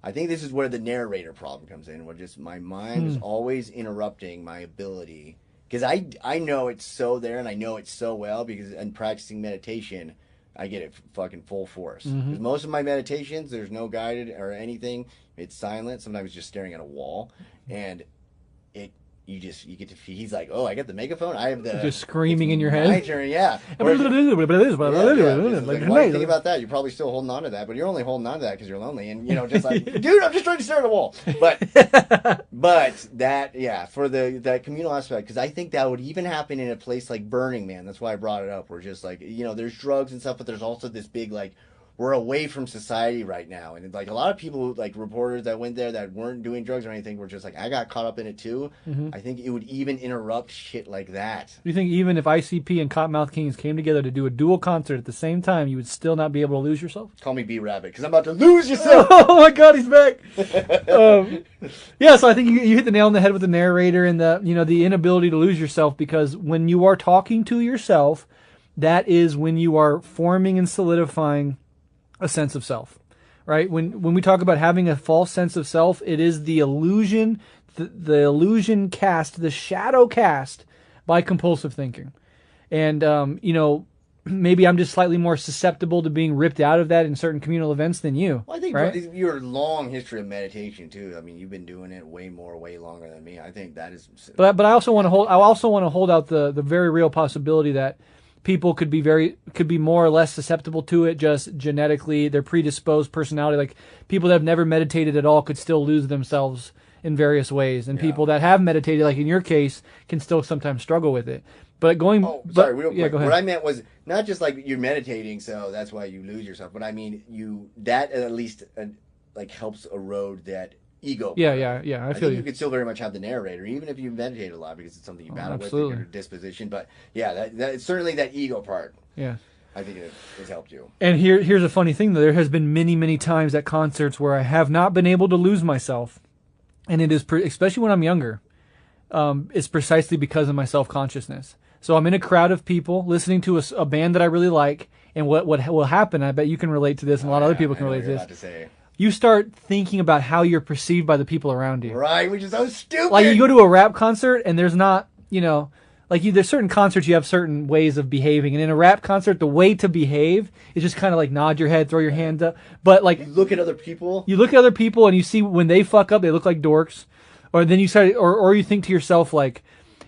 I think this is where the narrator problem comes in, where just my mind is always interrupting my ability. Because I know it's so there, and I know it so well, because in practicing meditation, I get it fucking full force. Because most of my meditations, there's no guided or anything. It's silent. Sometimes just staring at a wall. And you get to feel, he's like, oh, I got the megaphone. I have the just screaming in your my head. turn, yeah. Why you think about that? You're probably still holding on to that, but you're only holding on to that because you're lonely, and just like, dude, I'm just trying to stare at a wall. But that, yeah, for that communal aspect, because I think that would even happen in a place like Burning Man. That's why I brought it up. Where just like, there's drugs and stuff, but there's also this big like, we're away from society right now, and like a lot of people, like reporters that went there that weren't doing drugs or anything, were just like, I got caught up in it too. I think it would even interrupt shit like that. Do you think even if ICP and Cottonmouth Kings came together to do a dual concert at the same time, you would still not be able to lose yourself? Call me B Rabbit, because I'm about to lose yourself. Oh my God, he's back. Yeah, so I think you hit the nail on the head with the narrator and the inability to lose yourself, because when you are talking to yourself, that is when you are forming and solidifying a sense of self, right? When we talk about having a false sense of self, it is the illusion, the illusion cast, the shadow cast by compulsive thinking. And, maybe I'm just slightly more susceptible to being ripped out of that in certain communal events than you. Well, I think right? your long history of meditation too. I mean, you've been doing it way longer than me. I think that is. But I also want to hold out the very real possibility that people could be more or less susceptible to it just genetically. Their predisposed personality, like people that have never meditated at all, could still lose themselves in various ways, and people that have meditated, like in your case, can still sometimes struggle with it. But real quick. Go ahead. What I meant was not just like you're meditating, so that's why you lose yourself. But I mean, that at least like helps erode that ego. Yeah. I feel you could still very much have the narrator, even if you meditate a lot, because it's something you battle with in your disposition. But yeah, that certainly that ego part. Yeah, I think it has helped you. And here's a funny thing, though. There has been many times at concerts where I have not been able to lose myself, and it is especially when I'm younger. It's precisely because of my self-consciousness. So I'm in a crowd of people listening to a band that I really like, and what will happen? I bet you can relate to this, and a lot of other people can relate to this. You start thinking about how you're perceived by the people around you. Right, which is so stupid. Like you go to a rap concert and there's not, there's certain concerts you have certain ways of behaving. And in a rap concert, the way to behave is just kind of like nod your head, throw your hand up. But like, you look at other people. You look at other people and you see when they fuck up, they look like dorks. Or then you start, or you think to yourself like,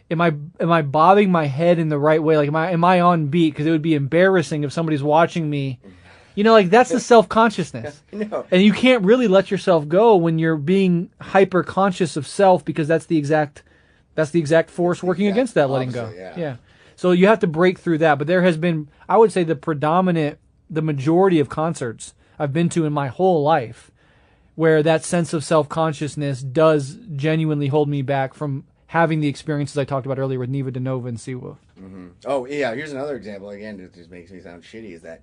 am I bobbing my head in the right way? Like, am I on beat? Because it would be embarrassing if somebody's watching me. Like that's the self-consciousness. No. And you can't really let yourself go when you're being hyper conscious of self, because that's the exact force working against that letting go. Yeah. So you have to break through that. But there has been, I would say, the majority of concerts I've been to in my whole life where that sense of self-consciousness does genuinely hold me back from having the experiences I talked about earlier with Neva DeNova and Seawolf. Mm-hmm. Oh, yeah. Here's another example. Again, it just makes me sound shitty, is that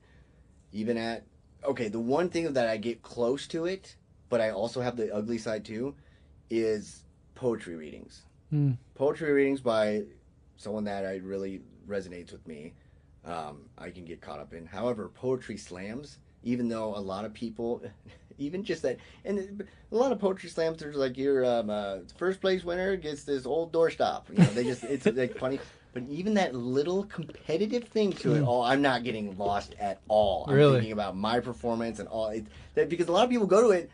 even the one thing that I get close to it, but I also have the ugly side too, is poetry readings. Poetry readings by someone that I really resonates with me, I can get caught up in. However, poetry slams, even though a lot of people, even just that, and a lot of poetry slams, there's like your first place winner gets this old doorstop. It's like funny. But even that little competitive thing to it all, I'm not getting lost at all. I'm thinking about my performance and all. Because a lot of people go to it.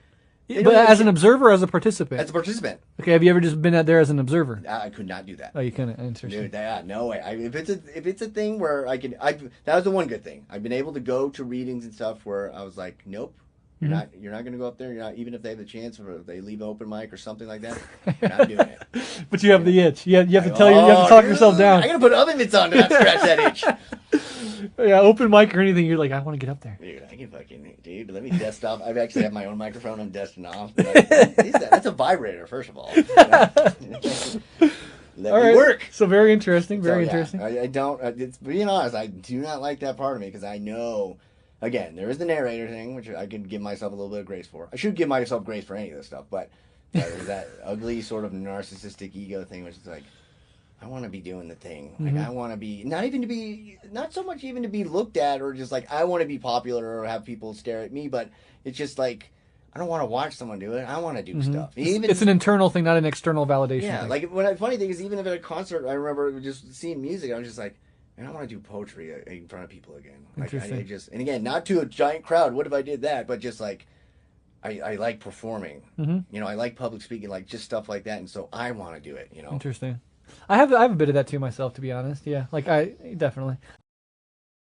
But as an observer or as a participant? As a participant. Okay, have you ever just been out there as an observer? I could not do that. Oh, you couldn't? Interesting. Dude, no way. If it's a thing where I can, that was the one good thing. I've been able to go to readings and stuff where I was like, nope. You're not going to go up there. You're not, even if they have the chance, or if they leave an open mic or something like that. You're not doing it. But you have the itch. You have to you have to talk yourself down. I got to put oven mitts on to not scratch that itch. Yeah, open mic or anything. You're like, I want to get up there. Dude, I can fucking let me dust off. I actually have my own microphone. I'm dusting off. That's a vibrator, first of all. Let me work. So very interesting. Very interesting. I don't. It's being honest. I do not like that part of me because I know. Again, there is the narrator thing, which I could give myself a little bit of grace for. I should give myself grace for any of this stuff, but there's that ugly sort of narcissistic ego thing, which is like, I want to be doing the thing. Like, I want to be, not so much even to be looked at, or just like, I want to be popular or have people stare at me, but it's just like, I don't want to watch someone do it. I want to do stuff. Even It's an internal thing, not an external validation yeah, thing. like when funny thing is, even if at a concert, I remember just seeing music. I was just like, man, I want to do poetry in front of people again. Like, Interesting. I just, and again, not to a giant crowd. What if I did that? But just like, I like performing. You know, I like public speaking, like just stuff like that. And so I want to do it. You know, Interesting. I have a bit of that too myself, to be honest. Yeah, like I definitely.